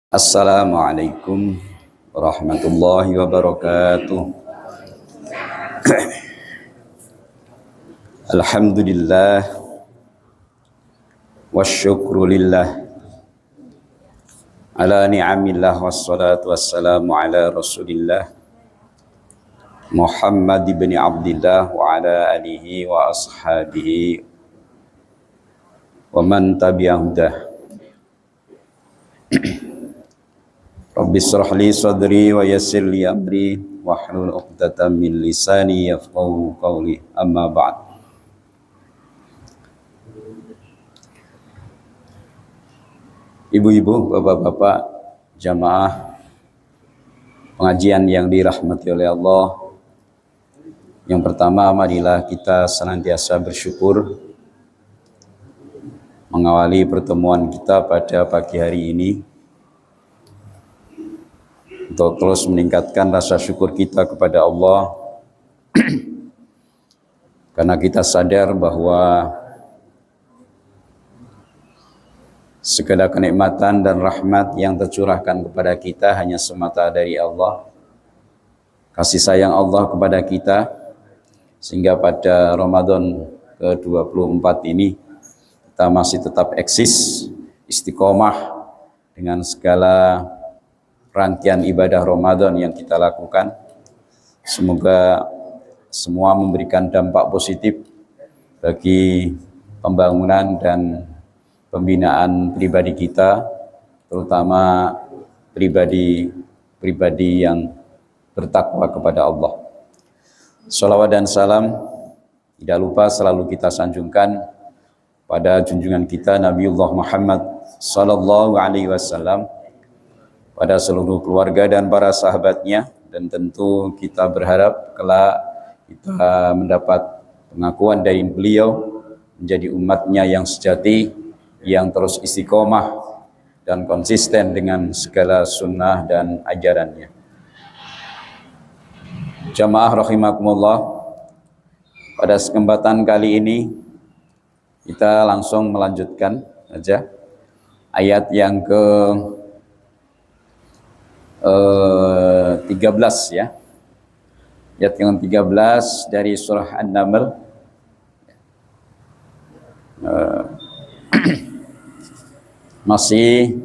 Assalamualaikum warahmatullahi wabarakatuh. Alhamdulillah wasyukru lillah ala ni'amillah wassalatu wassalamu ala rasulillah Muhammad ibn Abdillah wa ala alihi wa ashabihi wa man tabi'ahudah. Rabbi shrah li sadri wa yassir li amri wahlul 'uqdatam min lisani yafqahu qawli. Amma ba'd. Ibu-ibu, bapak-bapak, jamaah pengajian yang dirahmati oleh Allah. Yang pertama, marilah kita senantiasa bersyukur mengawali pertemuan kita pada pagi hari ini untuk terus meningkatkan rasa syukur kita kepada Allah karena kita sadar bahwa segala kenikmatan dan rahmat yang tercurahkan kepada kita hanya semata dari Allah, kasih sayang Allah kepada kita, sehingga pada Ramadan ke-24 ini kita masih tetap eksis, istiqomah dengan segala rangkaian ibadah Ramadan yang kita lakukan. Semoga semua memberikan dampak positif bagi pembangunan dan pembinaan pribadi kita, terutama pribadi yang bertakwa kepada Allah. Shalawat dan salam tidak lupa selalu kita sanjungkan pada junjungan kita Nabiullah Muhammad sallallahu alaihi wasallam, pada seluruh keluarga dan para sahabatnya, dan tentu kita berharap kelak kita mendapat pengakuan dari beliau menjadi umatnya yang sejati, yang terus istiqomah dan konsisten dengan segala sunnah dan ajarannya. Jamaah rahimakumullah, pada kesempatan kali ini kita langsung melanjutkan saja ayat yang ke 13 ya. Ayat yang 13 dari surah An-Naml. Masih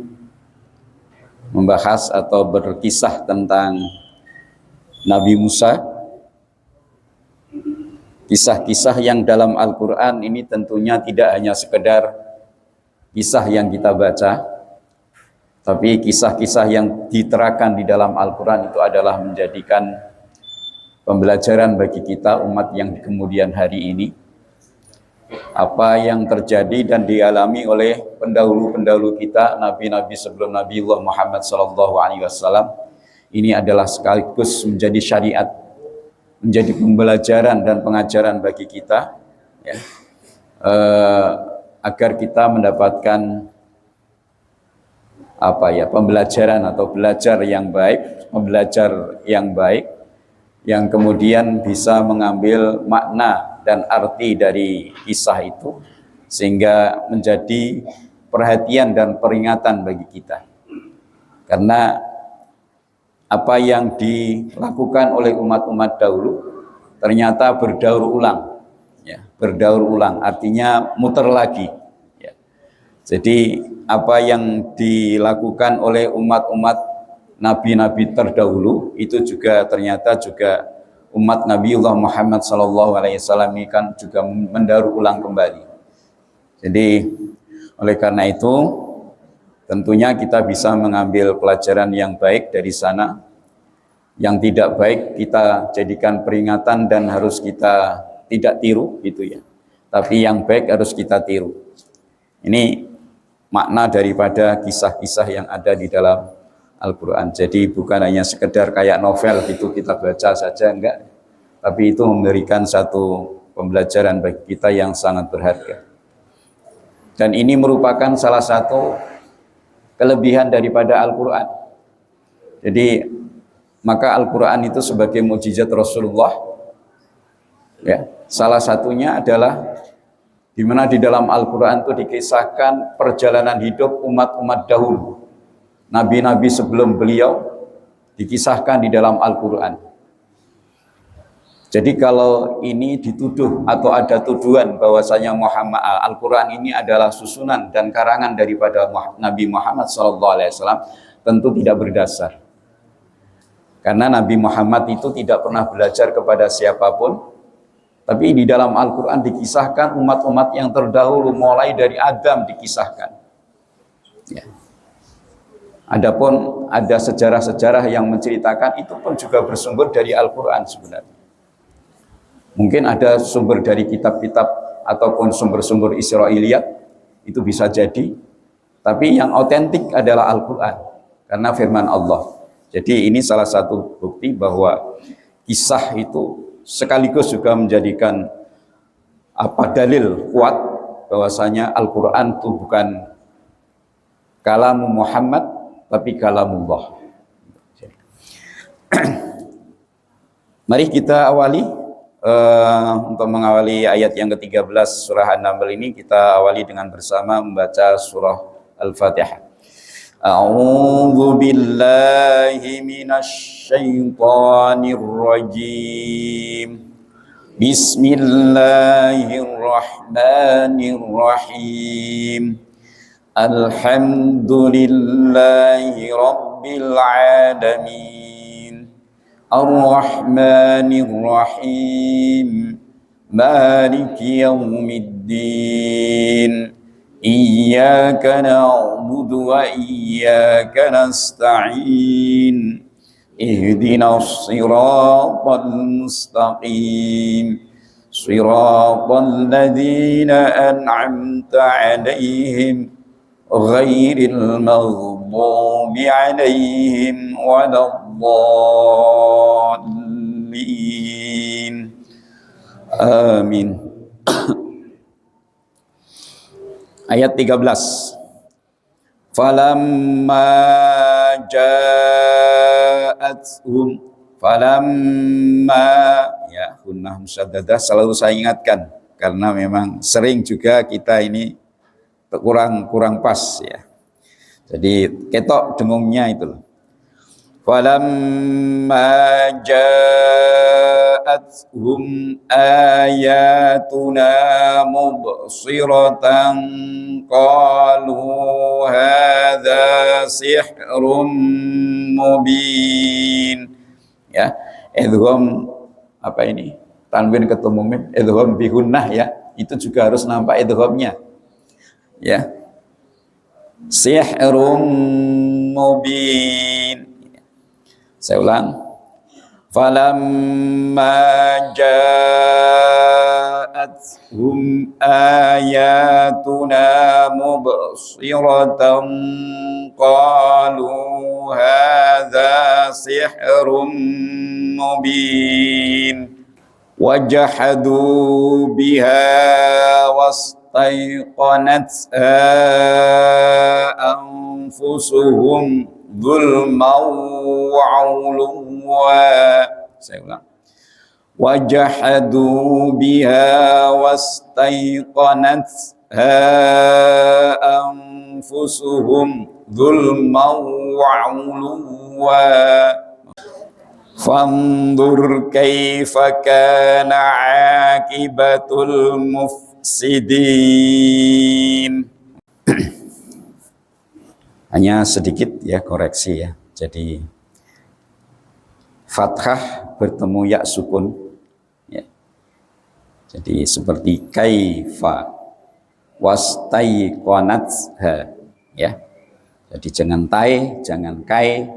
membahas atau berkisah tentang Nabi Musa. Kisah-kisah yang dalam Al-Quran ini tentunya tidak hanya sekedar kisah yang kita baca, tapi kisah-kisah yang diterakan di dalam Al-Quran itu adalah menjadikan pembelajaran bagi kita umat yang di kemudian hari ini. Apa yang terjadi dan dialami oleh pendahulu-pendahulu kita, nabi-nabi sebelum Nabiullah Muhammad SAW, ini adalah sekaligus menjadi syariat, menjadi pembelajaran dan pengajaran bagi kita, ya, agar kita mendapatkan pembelajaran atau belajar yang baik, yang kemudian bisa mengambil makna dan arti dari kisah itu, sehingga menjadi perhatian dan peringatan bagi kita. Karena apa yang dilakukan oleh umat-umat dahulu ternyata berdaur ulang, ya, berdaur ulang artinya muter lagi, ya. Jadi apa yang dilakukan oleh umat-umat nabi-nabi terdahulu itu juga ternyata juga umat Nabiullah Muhammad SAW ini kan juga mendaur ulang kembali. Jadi oleh karena itu tentunya kita bisa mengambil pelajaran yang baik dari sana. Yang tidak baik kita jadikan peringatan dan harus kita tidak tiru gitu ya. Tapi yang baik harus kita tiru. Ini makna daripada kisah-kisah yang ada di dalam Al-Quran. Jadi bukan hanya sekedar kayak novel gitu kita baca saja, enggak. Tapi itu memberikan satu pembelajaran bagi kita yang sangat berharga. Dan ini merupakan salah satu kelebihan daripada Al-Quran. Jadi maka Al-Quran itu sebagai mukjizat Rasulullah, ya, salah satunya adalah di mana di dalam Al-Quran itu dikisahkan perjalanan hidup umat-umat dahulu, nabi-nabi sebelum beliau dikisahkan di dalam Al-Quran. Jadi kalau ini dituduh atau ada tuduhan bahwasanya Al-Quran ini adalah susunan dan karangan daripada Nabi Muhammad SAW, tentu tidak berdasar. Karena Nabi Muhammad itu tidak pernah belajar kepada siapapun, tapi di dalam Al-Quran dikisahkan umat-umat yang terdahulu, mulai dari Adam dikisahkan. Ya. Adapun ada sejarah-sejarah yang menceritakan, itu pun juga bersumber dari Al-Quran sebenarnya. Mungkin ada sumber dari kitab-kitab ataupun sumber-sumber Israiliyat, itu bisa jadi. Tapi yang otentik adalah Al-Quran, karena firman Allah. Jadi ini salah satu bukti bahwa kisah itu sekaligus juga menjadikan dalil kuat bahwasanya Al-Quran itu bukan kalamu Muhammad, tapi kalamullah. Mari kita awali. Untuk mengawali ayat yang ke-13 surah An-Naml ini, kita awali dengan bersama membaca surah Al-Fatihah. A'udzu billahi minasy syaithanir rajim. Bismillahirrahmanirrahim. Alhamdulillahi rabbil alamin. Ar-Rahmanir Rahim, Maliki Yaumiddin, Iyyaka na'budu wa iyyaka nasta'in, Ihdinas siratal mustaqim, siratal ladzina an'amta 'alaihim, ghairil maghdubi 'alaihim waladdallin. Amin. Ayat 13. Falamma ja'atuhum, falamma, ya, gunnah musyaddadah selalu saya ingatkan karena memang sering juga kita ini kurang pas ya. Jadi ketok dengungnya itu loh. Falamma ja'atuhum ayatuna mubsiratan qalu hadza sihrun mubin. Ya, idgham apa ini? Tanwin ketemu mim, idgham bi gunnah ya. Itu juga harus nampak idghamnya. Ya. Sihrun mubin. Saya ulang. Falamma ja'atuhum ayatuna mubsiratan qalu hadza sihrun mubin. Wajahadu biha wastaiqanatha anfusuhum zulman wa 'uluwa. Saya ulang. Wajahadu biha wastaiqanatha anfusuhum zulman wa 'uluwa. Fanzur kaifa kana 'aqibatul mufsidin. Hanya sedikit ya koreksi ya. Jadi fathah bertemu ya sukun ya. Jadi seperti kaifa wastaiqanatha ya. Jadi jangan tai, jangan kai.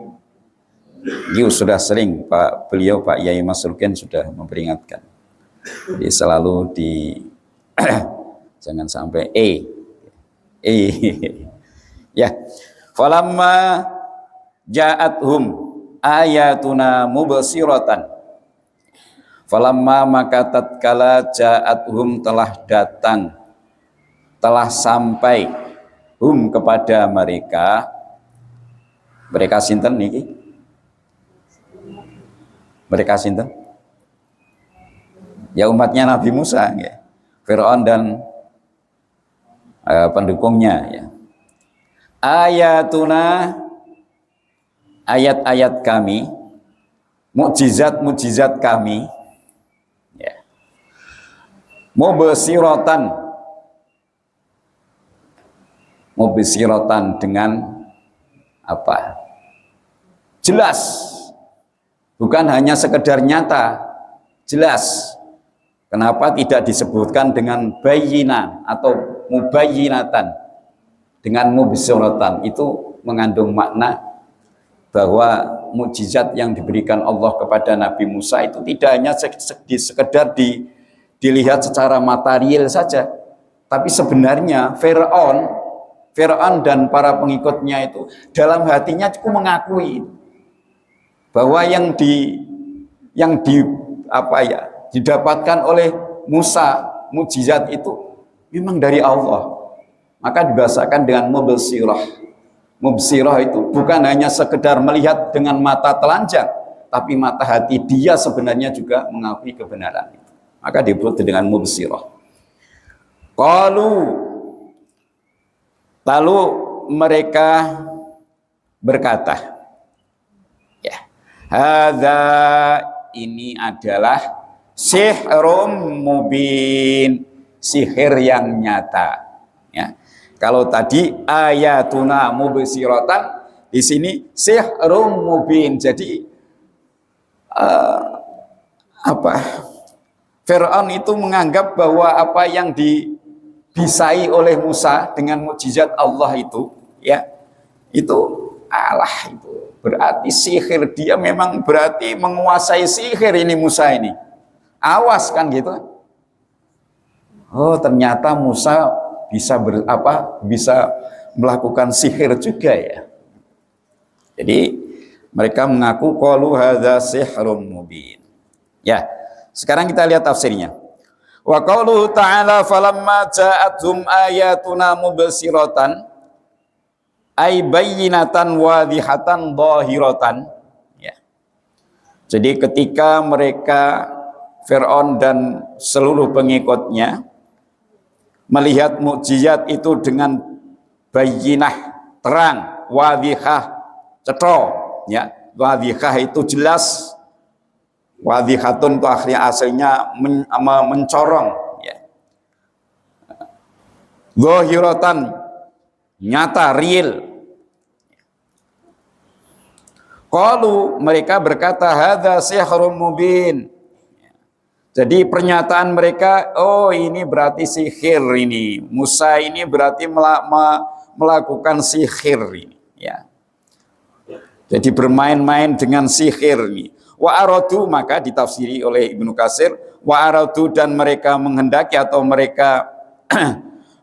Ini sudah sering Pak Yai Masrukin sudah memperingatkan. Jadi selalu jangan sampai ya. Falamma ja'athum ayatuna mubsiratan. Falamma maka tatkala ja'athum telah datang, telah sampai kepada mereka sinten niki? Mereka sinten? Ya umatnya Nabi Musa ya. Firaun dan pendukungnya ya. Ayatuna ayat-ayat kami, mukjizat-mukjizat kami, ya, mubsiratan dengan apa? Jelas, bukan hanya sekedar nyata, jelas. Kenapa tidak disebutkan dengan bayyinah atau mubayyinatan, dengan mubsiratan? Itu mengandung makna bahwa mukjizat yang diberikan Allah kepada Nabi Musa itu tidak hanya sekedar dilihat secara material saja, tapi sebenarnya Fir'aun dan para pengikutnya itu dalam hatinya cukup mengakui bahwa yang didapatkan oleh Musa, mukjizat itu memang dari Allah. Maka dibahasakan dengan mubsirah. Mubsirah itu bukan hanya sekedar melihat dengan mata telanjang, tapi mata hati dia sebenarnya juga mengakui kebenaran itu. Maka disebut dengan mubsirah. Lalu mereka berkata, ya, hadza, ini adalah sihrum mubin, sihir yang nyata. Ya. Kalau tadi ayatuna mubsiratan, di sini sihrum mubin. Jadi Fir'aun itu menganggap bahwa apa yang dibisai oleh Musa dengan mukjizat Allah itu, ya, itu Allah itu berarti sihir. Dia memang berarti menguasai sihir ini Musa ini. Awas kan gitu. Oh, ternyata Musa bisa bisa melakukan sihir juga ya. Jadi mereka mengaku qalu hadza sihrun mubin. Ya, sekarang kita lihat tafsirnya. Wa qauluhu ta'ala falamma ja'athum ayatuna mubsiratan ay bayyinatan wadhihatan dhahiratan. Ya. Jadi ketika mereka Fir'aun dan seluruh pengikutnya melihat mukjizat itu dengan bayyinah, terang, wadhihah, cetha, ya. Wadhihah itu jelas, wadhihatun itu aslinya mencorong, ya. Dhahiratan, nyata, real. Qalu, mereka berkata hadza sihrun mubin. Jadi pernyataan mereka, oh ini berarti sihir ini. Musa ini berarti melakukan sihir ini, ya. Jadi bermain-main dengan sihir ini. Wa aradu, maka ditafsiri oleh Ibnu Katsir, wa aradu, dan mereka menghendaki atau mereka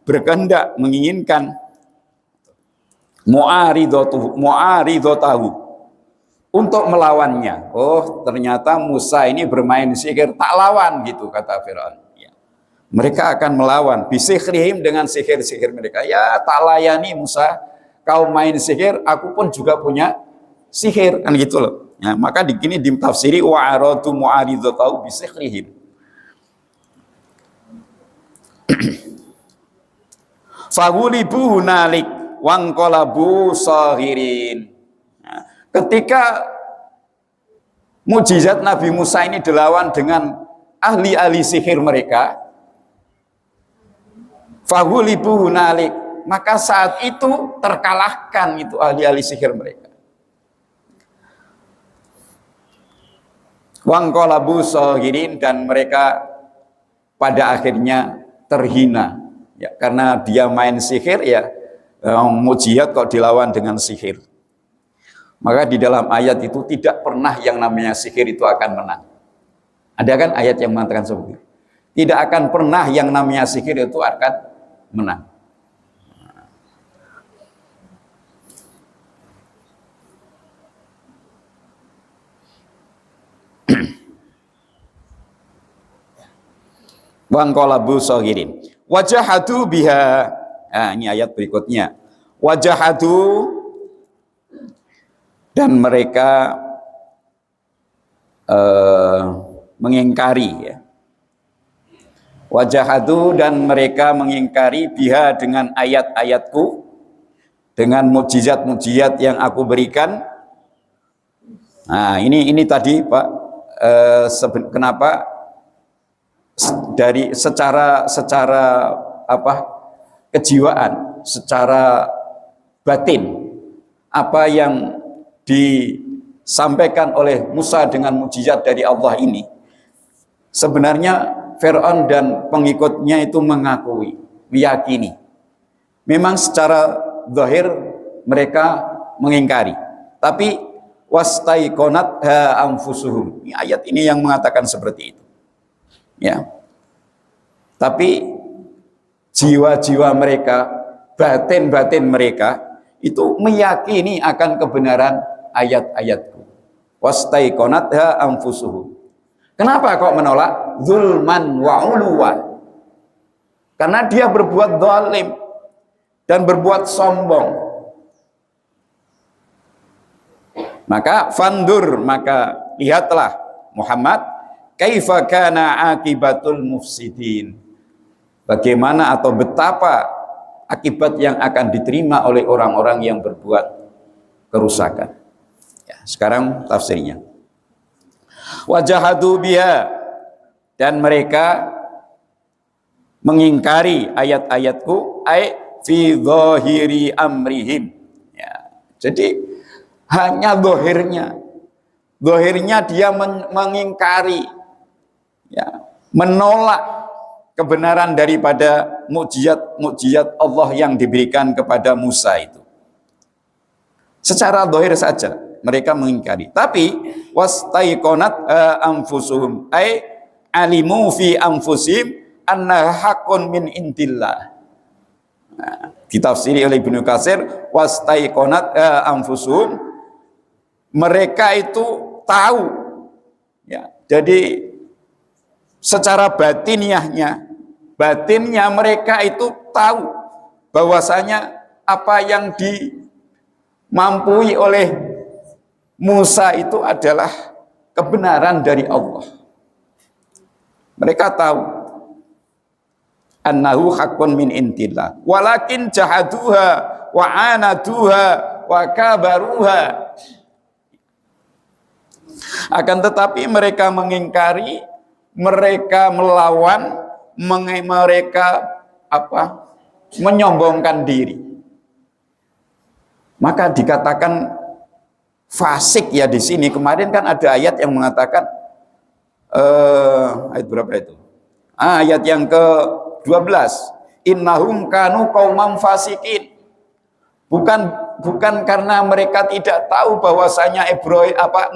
berkehendak, menginginkan mu'aridatahu, untuk melawannya. Oh, ternyata Musa ini bermain sihir, tak lawan gitu kata Fir'aun. Ya. Mereka akan melawan bisihrihim, dengan sihir-sihir mereka. Ya, tak layani Musa, kau main sihir, aku pun juga punya sihir, kan gitu loh. Ya, maka di sini ditafsiri wa aradu mu'aridatahu bisihrihim. Faghulibu hunalik wanqalabu sahirin. Ketika mukjizat Nabi Musa ini dilawan dengan ahli-ahli sihir mereka, faghulibu hunalik, maka saat itu terkalahkan itu ahli-ahli sihir mereka. Wanqalabu sahirin, dan mereka pada akhirnya terhina, ya, karena dia main sihir, ya, mukjizat kok dilawan dengan sihir. Maka di dalam ayat itu tidak pernah yang namanya sihir itu akan menang. Ada kan ayat yang mengatakan seperti itu? Tidak akan pernah yang namanya sihir itu akan menang. Wanqalabu sahirin. Wajahadu biha. Nah, ini ayat berikutnya. Wajahadu, dan mereka mengingkari, ya. Wajahadu, dan mereka mengingkari biha, dengan ayat-ayatku, dengan mukjizat-mukjizat yang aku berikan. Nah, ini tadi Pak, kenapa dari secara apa kejiwaan, secara batin, apa yang disampaikan oleh Musa dengan mukjizat dari Allah ini, sebenarnya Fir'aun dan pengikutnya itu mengakui, meyakini. Memang secara zahir mereka mengingkari, tapi wastaiqonat ha anfusuhum. Ayat ini yang mengatakan seperti itu. Ya. Tapi jiwa-jiwa mereka, batin-batin mereka itu meyakini akan kebenaran ayat-ayatku. Wastaiqonat ha anfusuhum. Kenapa kok menolak? Zulman wa uluwan. Karena dia berbuat zalim dan berbuat sombong. Maka fandur, maka lihatlah Muhammad, kaifa kana akibatul mufsidin. Bagaimana atau betapa akibat yang akan diterima oleh orang-orang yang berbuat kerusakan. Ya, sekarang tafsirnya. Wajahadu biha, dan mereka mengingkari ayat-ayatku, ay fi dhahiri amrihim. Ya, jadi hanya dohirnya dia mengingkari, ya, menolak kebenaran daripada mukjizat Allah yang diberikan kepada Musa itu. Secara dohir saja mereka mengingkari, tapi wastaiqonat anfusuhum, ay alimu fi anfusihim anna haqqun min indillah. Nah, ditafsiri oleh Ibnu Katsir, wastaiqonat anfusuhum, mereka itu tahu, ya, jadi secara batinnya mereka itu tahu bahwasanya apa yang dimampui oleh Musa itu adalah kebenaran dari Allah. Mereka tahu annahu haqqun min indillah, walakin jahaduha wa anaduha wa kabaruha. Akan tetapi mereka mengingkari, mereka melawan, mereka menyombongkan diri. Maka dikatakan fasik ya di sini. Kemarin kan ada ayat yang mengatakan ayat berapa itu? Ayat yang ke-12. Innahum kanu qaumam fasikin. Bukan karena mereka tidak tahu bahwasanya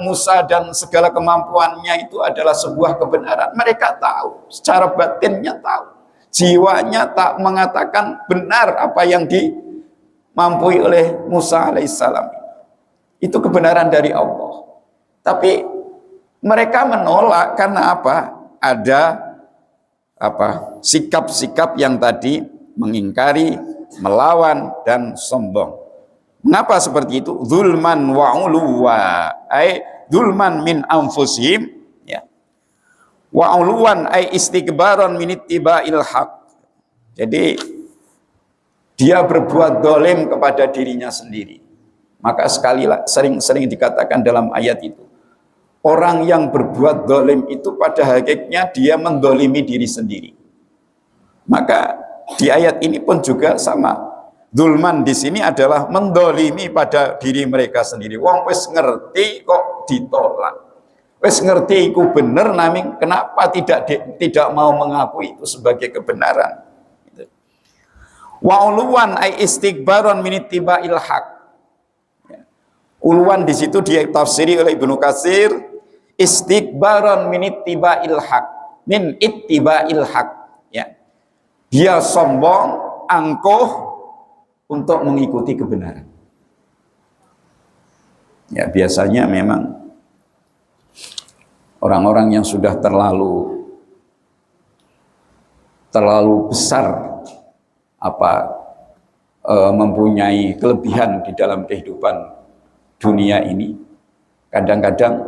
Musa dan segala kemampuannya itu adalah sebuah kebenaran. Mereka tahu, secara batinnya tahu. Jiwanya tak mengatakan benar apa yang dimampui oleh Musa alaihissalam. Itu kebenaran dari Allah. Tapi mereka menolak karena apa? Ada sikap-sikap yang tadi mengingkari, melawan dan sombong. Mengapa seperti itu? Zulman wa uluwa, ay zulman min anfusihim, ya. Wa uluwan ay istikbaran min ittiba'il haq. Jadi dia berbuat dolim kepada dirinya sendiri. Maka sering dikatakan dalam ayat itu, orang yang berbuat dolim itu pada hakikatnya dia mendolimi diri sendiri. Maka di ayat ini pun juga sama. Zulman di sini adalah mendolimi pada diri mereka sendiri. Wong wis ngerti kok ditolak. Wis ngerti iku bener, naming kenapa tidak mau mengakui itu sebagai kebenaran. Wa uluwan ay istikbaron min ittiba'il haq. Uluwan di situ ditafsiri oleh Ibnu Katsir, istikbaron min ittiba'il haq, min ittiba'il haq, ya. Dia sombong, angkuh untuk mengikuti kebenaran. Ya, biasanya memang orang-orang yang sudah terlalu besar mempunyai kelebihan di dalam kehidupan dunia ini, kadang-kadang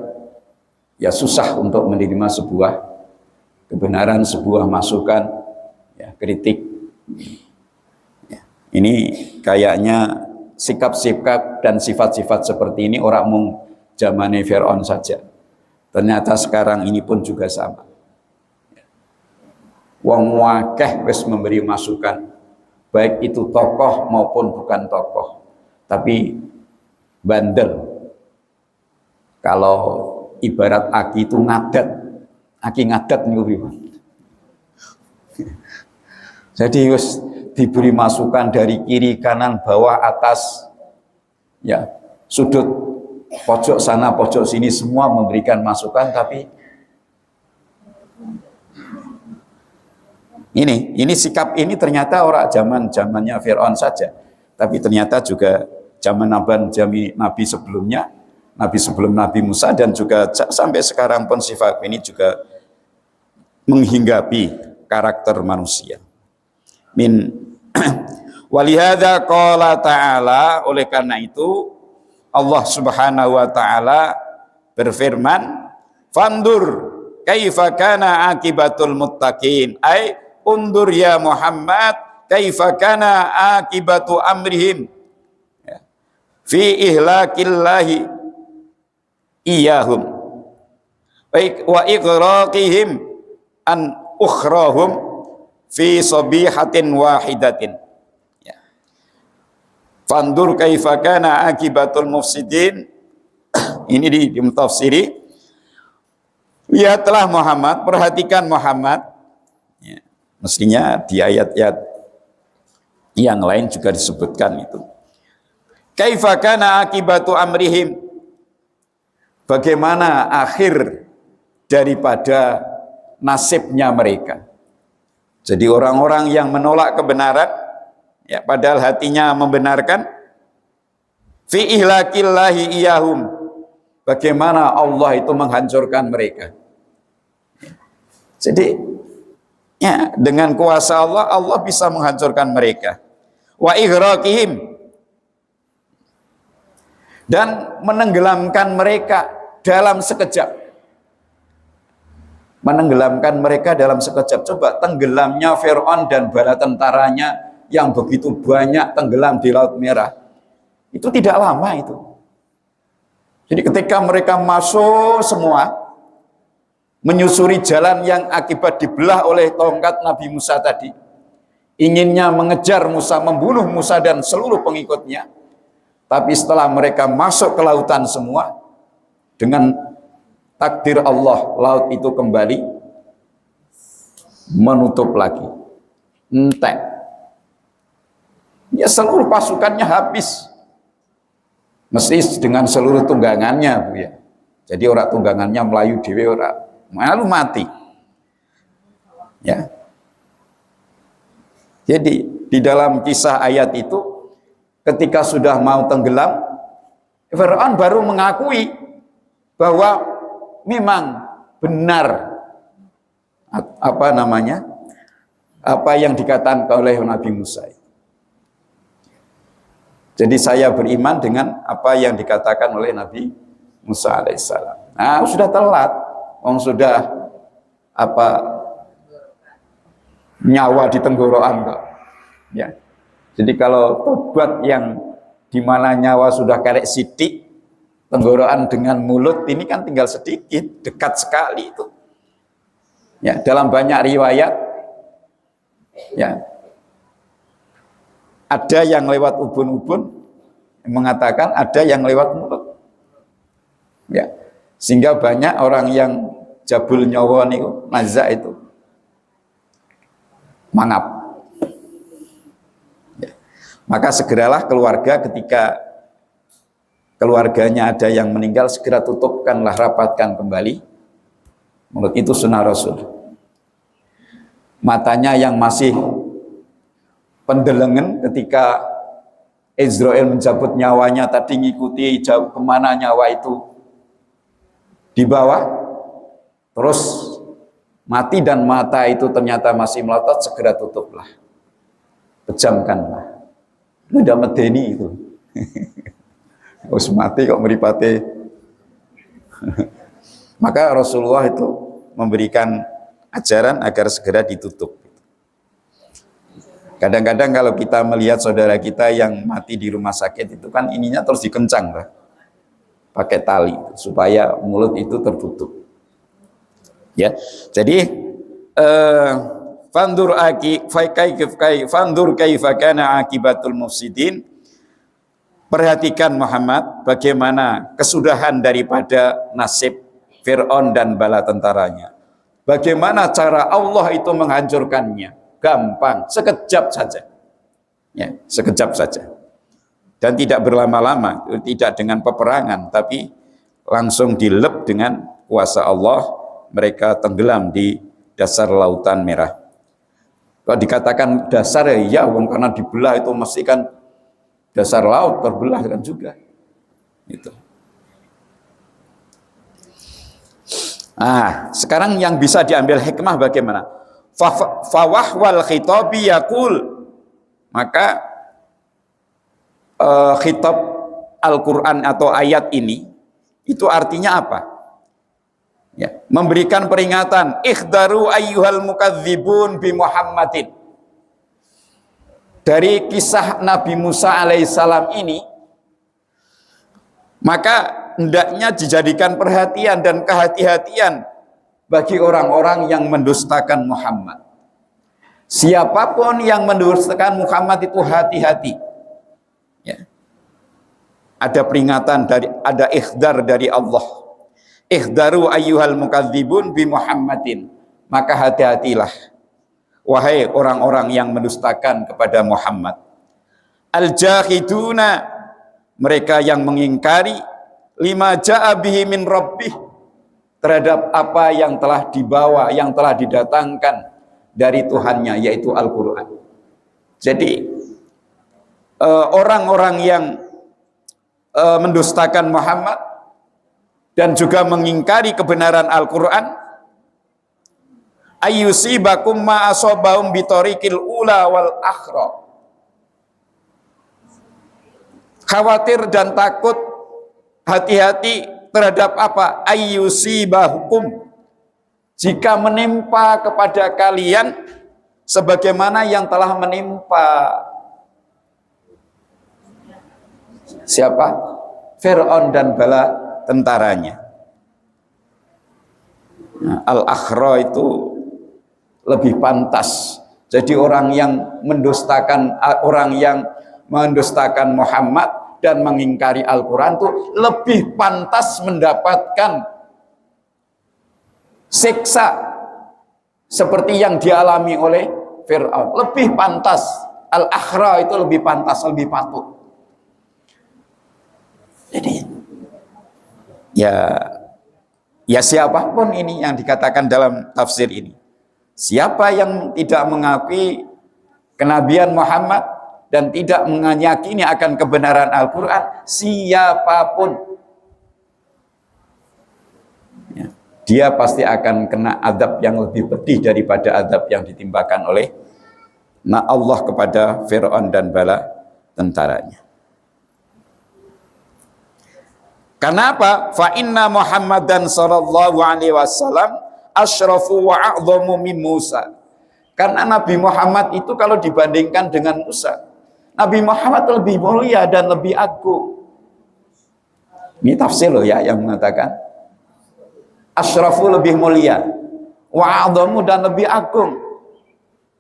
ya susah untuk menerima sebuah kebenaran, sebuah masukan, ya, kritik. Ya, ini kayaknya sikap-sikap dan sifat-sifat seperti ini orang mung zamannya Fir'aun saja. Ternyata sekarang ini pun juga sama. Wong wakeh wis memberi masukan, baik itu tokoh maupun bukan tokoh, tapi bandel. Kalau ibarat aki itu ngadat, aki ngadat nih. Jadi wis diberi masukan dari kiri, kanan, bawah, atas, ya sudut, pojok sana, pojok sini, semua memberikan masukan, tapi ini sikap ini ternyata orang zamannya Fir'aun saja, tapi ternyata juga zaman Nabi sebelumnya, Nabi sebelum Nabi Musa, dan juga sampai sekarang pun sifat ini juga menghinggapi karakter manusia. Walihada qala ta'ala, oleh karena itu Allah Subhanahu wa taala berfirman, fandur kaifa kana akibatul muttaqin, ai undur ya Muhammad kaifa kana akibatu amrihim fi ihlakillahi iyahum wa iqraqihim an ukhrahum fi sabihatin wahidatin. Fandur kaifa kana akibatul mufsidin. Ini di tafsiri, lihatlah Muhammad, perhatikan Muhammad. Ya, mestinya di ayat-ayat yang lain juga disebutkan itu. Kaifa kana akibatu amrihim, bagaimana akhir daripada nasibnya mereka. Jadi orang-orang yang menolak kebenaran, ya, padahal hatinya membenarkan, fi ihlakillahi iyahum, bagaimana Allah itu menghancurkan mereka. Jadi ya, dengan kuasa Allah, Allah bisa menghancurkan mereka. Wa ighraqihim, dan menenggelamkan mereka dalam sekejap. Menenggelamkan mereka dalam sekejap. Coba tenggelamnya Fir'aun dan bala tentaranya yang begitu banyak tenggelam di Laut Merah, itu tidak lama itu. Jadi ketika mereka masuk semua, menyusuri jalan yang akibat dibelah oleh tongkat Nabi Musa tadi, inginnya mengejar Musa, membunuh Musa dan seluruh pengikutnya, tapi setelah mereka masuk ke lautan semua, dengan takdir Allah, laut itu kembali menutup lagi, entek. Ya, seluruh pasukannya habis, mesti dengan seluruh tunggangannya, Bu, ya. Jadi orang tunggangannya melayu dewe, orang malu mati. Ya. Jadi di dalam kisah ayat itu, ketika sudah mau tenggelam, Fir'aun baru mengakui bahwa memang benar apa yang dikatakan oleh Nabi Musa. Jadi saya beriman dengan apa yang dikatakan oleh Nabi Musa alaihissalam. Nah, sudah telat, sudah nyawa di tenggorokan kok. Ya. Jadi kalau tobat yang dimana nyawa sudah karek sidik, tenggorokan dengan mulut ini kan tinggal sedikit, dekat sekali itu. Ya, dalam banyak riwayat, ya, ada yang lewat ubun-ubun, mengatakan ada yang lewat mulut. Ya, sehingga banyak orang yang jabul nyawa niku, nazak itu mangap. Ya. Maka segeralah keluarga, ketika keluarganya ada yang meninggal, segera tutupkanlah, rapatkan kembali mulut. Itu sunnah Rasul. Matanya yang masih pendelengan ketika Israel mencabut nyawanya tadi, ngikuti jauh kemana nyawa itu dibawa, terus mati dan mata itu ternyata masih melotot, segera tutuplah, pejamkanlah. Itu udah medeni itu. Us mati kok meripati. Maka Rasulullah itu memberikan ajaran agar segera ditutup. Kadang-kadang kalau kita melihat saudara kita yang mati di rumah sakit itu kan ininya terus dikencang, Pak. pakai tali supaya mulut itu tertutup. Ya, jadi fandur kaifa kana akibatul mufsidin. Perhatikan Muhammad bagaimana kesudahan daripada nasib Fir'aun dan bala tentaranya. Bagaimana cara Allah itu menghancurkannya? Gampang, sekejap saja. Ya, sekejap saja. Dan tidak berlama-lama, tidak dengan peperangan, tapi langsung dilep dengan kuasa Allah, mereka tenggelam di dasar lautan merah. Kalau dikatakan dasar ya, karena dibelah itu mesti kan dasar laut terbelah kan juga. Gitu. Sekarang yang bisa diambil hikmah bagaimana? Fawahwal khitabi yaqul, maka khitab Al-Quran atau ayat ini itu artinya apa? Ya, memberikan peringatan, ikhdaru ayyuhal mukadzibun bi Muhammadin. Dari kisah Nabi Musa alaihissalam ini, maka hendaknya dijadikan perhatian dan kehati-hatian bagi orang-orang yang mendustakan Muhammad. Siapapun yang mendustakan Muhammad itu hati-hati. Ya. Ada peringatan ada ikhdar dari Allah. Ikhdaru ayyuhal mukadzibun bi Muhammadin. Maka hati-hatilah, wahai orang-orang yang mendustakan kepada Muhammad. Al-jahiduna, mereka yang mengingkari lima ja'a bihi min rabbih, terhadap apa yang telah dibawa, yang telah didatangkan dari Tuhannya, yaitu Al-Quran. Jadi orang-orang yang mendustakan Muhammad dan juga mengingkari kebenaran Al-Quran, ayyusibakum ma asobahum bitorikil ula wal akhra, khawatir dan takut, hati-hati terhadap apa? Ayyusibahukum, jika menimpa kepada kalian sebagaimana yang telah menimpa siapa? Fir'aun dan bala tentaranya. Al-akhra itu lebih pantas. Jadi orang yang mendustakan Muhammad dan mengingkari Al-Quran itu lebih pantas mendapatkan siksa seperti yang dialami oleh Fir'aun. Lebih pantas. Al-akhra itu lebih pantas, lebih patut. Jadi ya siapapun ini yang dikatakan dalam tafsir ini, siapa yang tidak mengakui kenabian Muhammad dan tidak meyakini akan kebenaran Al-Quran, siapapun ya, dia pasti akan kena azab yang lebih pedih daripada azab yang ditimbakan oleh Allah kepada Fir'aun dan bala tentaranya. Kenapa? Fa inna Muhammadan sallallahu alaihi wasallam asyrafu wa a'dhamu min Musa. Karena Nabi Muhammad itu kalau dibandingkan dengan Musa, Nabi Muhammad lebih mulia dan lebih agung. Ini tafsir loh ya yang mengatakan asyrafu lebih mulia, wa a'dhamu dan lebih agung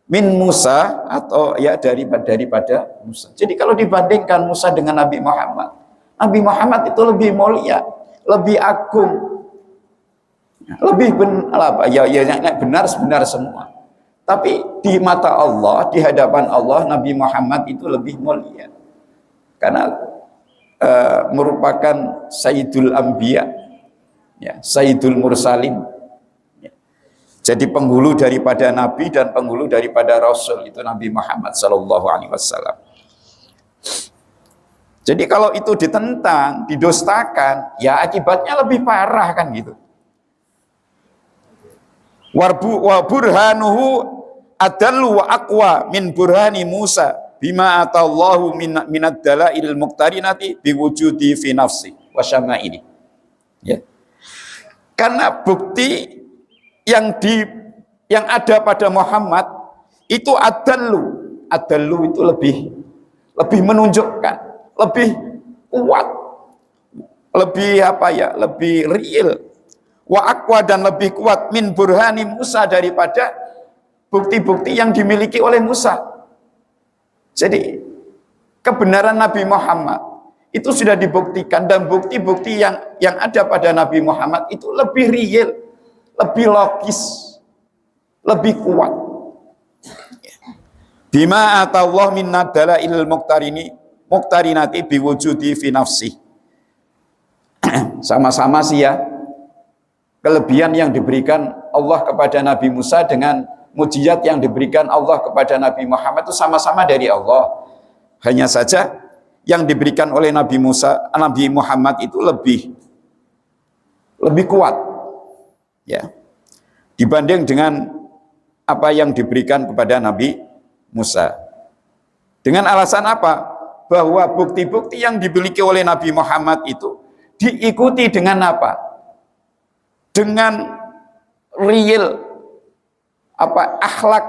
min Musa, atau ya daripada Musa. Jadi kalau dibandingkan Musa dengan Nabi Muhammad, Nabi Muhammad itu lebih mulia, lebih agung, lebih benar semua. Tapi di mata Allah, di hadapan Allah, Nabi Muhammad itu lebih mulia karena merupakan Sayyidul Anbiya, ya, Sayyidul Mursalin. Ya. Jadi penghulu daripada Nabi dan penghulu daripada Rasul itu Nabi Muhammad Sallallahu Alaihi Wasallam. Jadi kalau itu ditentang, didustakan, ya akibatnya lebih parah kan gitu. Wa burhanuhu adallu wa aqwa min burhani Musa bima atallahu minad dalailil muqtarinati biwujudi fi nafsi wa syama'ili. Ya. Karena bukti yang ada pada Muhammad itu adallu itu lebih menunjukkan, lebih kuat, lebih apa ya, lebih real, wa aqwa dan lebih kuat min burhani Musa daripada bukti-bukti yang dimiliki oleh Musa. Jadi kebenaran Nabi Muhammad itu sudah dibuktikan, dan bukti-bukti yang ada pada Nabi Muhammad itu lebih real, lebih logis, lebih kuat. Bima atallah min dalailil muqtarinati biwujudi fi nafsi. Sama-sama sih ya, kelebihan yang diberikan Allah kepada Nabi Musa dengan mujizat yang diberikan Allah kepada Nabi Muhammad itu sama-sama dari Allah. Hanya saja yang diberikan oleh Nabi Muhammad itu lebih kuat ya, dibanding dengan apa yang diberikan kepada Nabi Musa. Dengan alasan apa? Bahwa bukti-bukti yang dimiliki oleh Nabi Muhammad itu diikuti dengan apa? Dengan real akhlak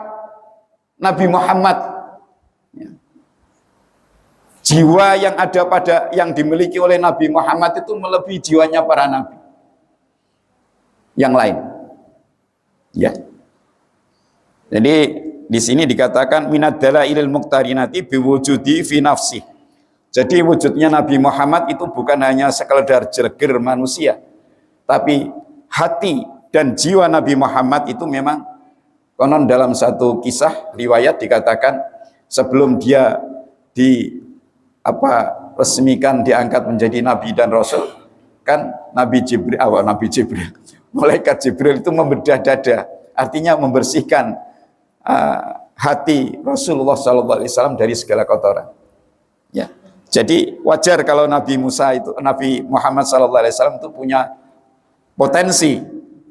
Nabi Muhammad. Jiwa yang ada yang dimiliki oleh Nabi Muhammad itu melebihi jiwanya para nabi yang lain. Ya. Jadi di sini dikatakan minad dalailil muqtarinati biwujudi fi nafsi. Jadi wujudnya Nabi Muhammad itu bukan hanya sekedar jeger manusia, tapi hati dan jiwa Nabi Muhammad itu memang, konon dalam satu kisah riwayat dikatakan sebelum dia resmikan diangkat menjadi nabi dan rasul, kan malaikat Jibril itu membedah dada, artinya membersihkan hati Rasulullah SAW dari segala kotoran. Ya, jadi wajar kalau Nabi Muhammad SAW itu punya potensi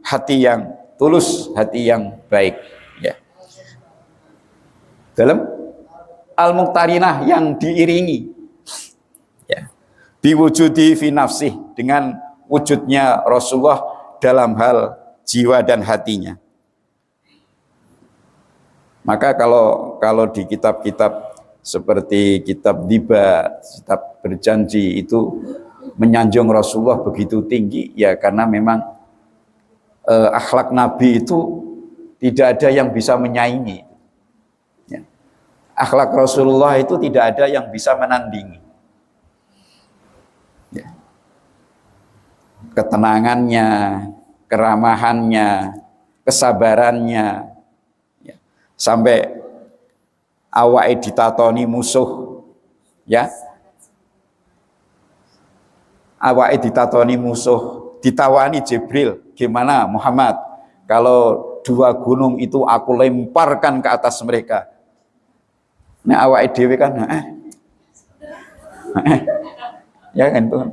hati yang tulus, hati yang baik. Ya. Dalam al-muqtarinah yang diiringi, ya, biwujudi fi nafsih, dengan wujudnya Rasulullah dalam hal jiwa dan hatinya. Maka kalau di kitab-kitab seperti kitab Dibat, kitab Berjanji itu menyanjung Rasulullah begitu tinggi, ya karena memang akhlak Nabi itu tidak ada yang bisa menyaingi. Ya. Akhlak Rasulullah itu tidak ada yang bisa menandingi. Ya. Ketenangannya, keramahannya, kesabarannya, ya. Sampai awake ditatoni musuh, ya. Awake ditatoni musuh, ditawani Jibril, gimana Muhammad kalau 2 gunung itu aku lemparkan ke atas mereka? Nah awake dhewe kan ya kan Tuhan.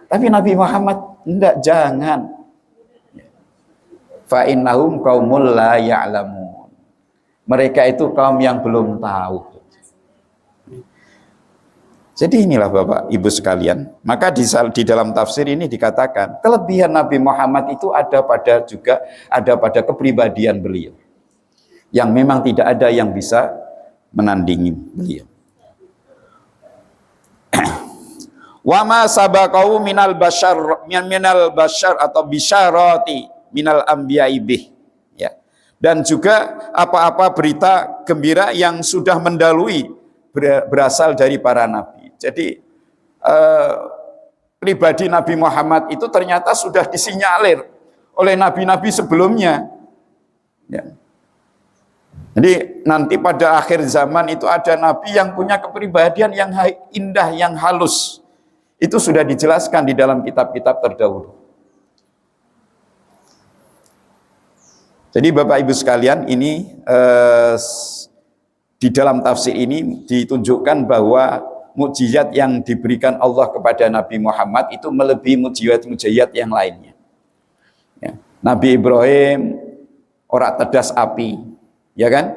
Tapi Nabi Muhammad enggak, jangan. Fa innahum qaumul la ya'lamun. Mereka itu kaum yang belum tahu. Jadi inilah Bapak Ibu sekalian, maka di dalam tafsir ini dikatakan kelebihan Nabi Muhammad itu ada pada kepribadian beliau, yang memang tidak ada yang bisa menandingi beliau. Wa ma sabaqau minal bashar atau bisyarati minal anbiya'i bih, ya. Dan juga apa-apa berita gembira yang sudah mendahului berasal dari para nabi. Jadi pribadi Nabi Muhammad itu ternyata sudah disinyalir oleh nabi-nabi sebelumnya. Ya. Jadi nanti pada akhir zaman itu ada nabi yang punya kepribadian yang indah, yang halus. Itu sudah dijelaskan di dalam kitab-kitab terdahulu. Jadi Bapak Ibu sekalian, ini di dalam tafsir ini ditunjukkan bahwa mukjizat yang diberikan Allah kepada Nabi Muhammad itu melebihi mukjizat yang lainnya. Ya. Nabi Ibrahim ora tedas api, ya kan?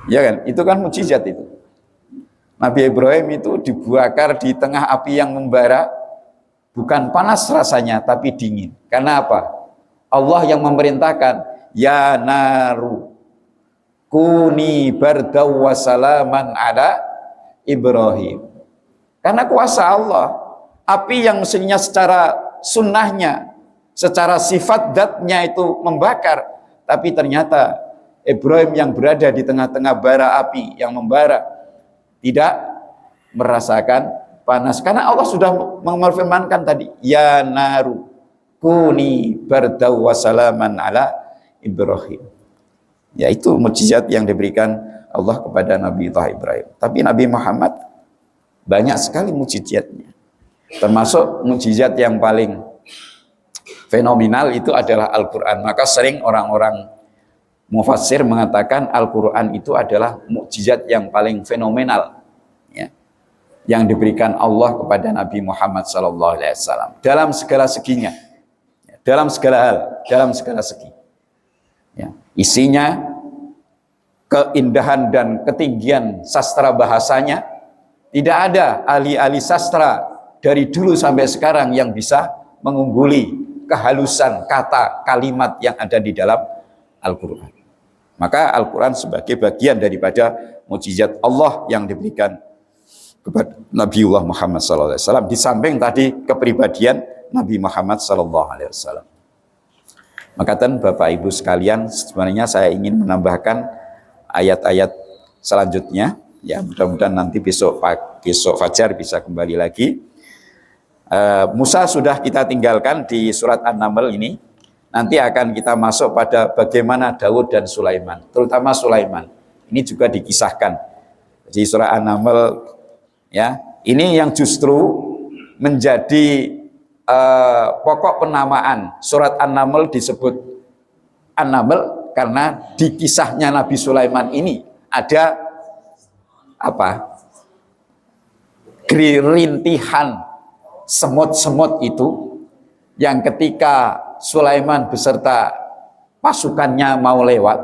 Ya kan? Itu kan mukjizat itu. Nabi Ibrahim itu dibakar di tengah api yang membara, bukan panas rasanya tapi dingin. Karena apa? Allah yang memerintahkan, ya naru kuni bardaw wa salaman ala Ibrahim. Karena kuasa Allah, Api yang mestinya secara sunnahnya, secara sifat datnya itu membakar, tapi ternyata Ibrahim yang berada di tengah-tengah bara api yang membara tidak merasakan panas, karena Allah sudah memfirmankan tadi, ya naru kuni bardaw wa salaman ala Ibrahim. Yaitu mukjizat yang diberikan Allah kepada Nabi Ibrahim. Tapi Nabi Muhammad banyak sekali mukjizatnya. Termasuk mukjizat yang paling fenomenal itu adalah Al-Quran. Maka sering orang-orang mufassir mengatakan Al-Quran itu adalah mukjizat yang paling fenomenal, ya, yang diberikan Allah kepada Nabi Muhammad SAW dalam segala seginya, dalam segala hal, dalam segala segi. Ya, isinya, keindahan dan ketinggian sastra bahasanya, tidak ada ahli-ahli sastra dari dulu sampai sekarang yang bisa mengungguli kehalusan kata kalimat yang ada di dalam Al-Quran. Maka Al-Quran sebagai bagian daripada mukjizat Allah yang diberikan kepada Nabiullah Muhammad SAW, di samping tadi kepribadian Nabi Muhammad SAW. Maka Bapak Ibu sekalian, sebenarnya saya ingin menambahkan ayat-ayat selanjutnya, ya, mudah-mudahan nanti besok fajar bisa kembali lagi. Musa sudah kita tinggalkan di surat An-Naml ini. Nanti akan kita masuk pada bagaimana Daud dan Sulaiman, terutama Sulaiman. Ini juga dikisahkan di surah An-Naml, ya. Ini yang justru menjadi pokok penamaan surat An-Naml disebut An-Naml karena di kisahnya Nabi Sulaiman ini ada apa? Rintihan semut-semut itu yang ketika Sulaiman beserta pasukannya mau lewat,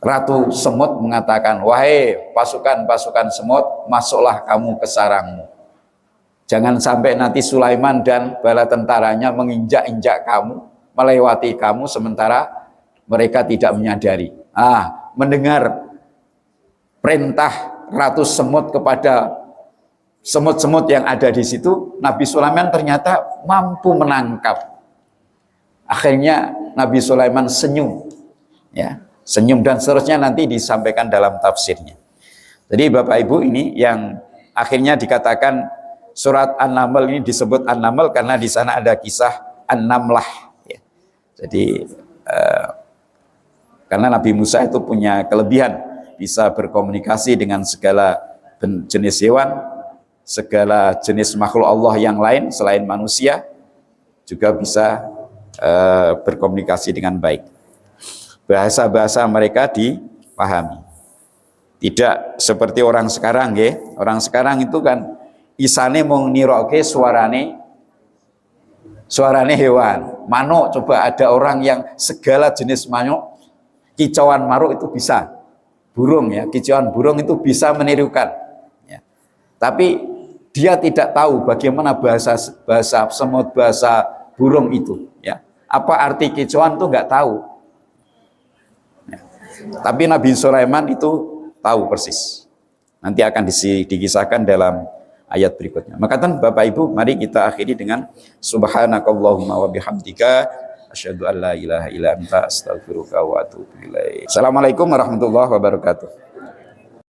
Ratu Semut mengatakan, wahai pasukan-pasukan semut, masuklah kamu ke sarangmu. Jangan sampai nanti Sulaiman dan bala tentaranya menginjak-injak kamu, melewati kamu sementara mereka tidak menyadari. Mendengar perintah Ratu Semut kepada semut-semut yang ada di situ, Nabi Sulaiman ternyata mampu menangkap. Akhirnya Nabi Sulaiman senyum, ya, senyum, dan seterusnya nanti disampaikan dalam tafsirnya. Jadi Bapak Ibu, ini yang akhirnya dikatakan surat An-Naml ini disebut An-Naml karena di sana ada kisah An-Namlah. Ya. Jadi karena Nabi Musa itu punya kelebihan, bisa berkomunikasi dengan segala jenis hewan, segala jenis makhluk Allah yang lain selain manusia, juga bisa berkomunikasi dengan baik. Bahasa-bahasa mereka dipahami. Tidak seperti orang sekarang, ya. Orang sekarang itu kan isane mau niroke suarane hewan. Manuk, coba ada orang yang segala jenis manuk, kicauan maruk itu bisa. Burung, ya, kicauan burung itu bisa menirukan. Ya. Tapi dia tidak tahu bagaimana bahasa semut, bahasa burung itu, ya. Apa arti kicauan itu nggak tahu. Ya. Tapi Nabi Sulaiman itu tahu persis. Nanti akan dikisahkan dalam ayat berikutnya. Maka Bapak Ibu, mari kita akhiri dengan subhanakallahumma wa bihamdika asyhadu an la ilaha illa anta astaghfiruka wa atubu ilaik. Assalamualaikum warahmatullahi wabarakatuh.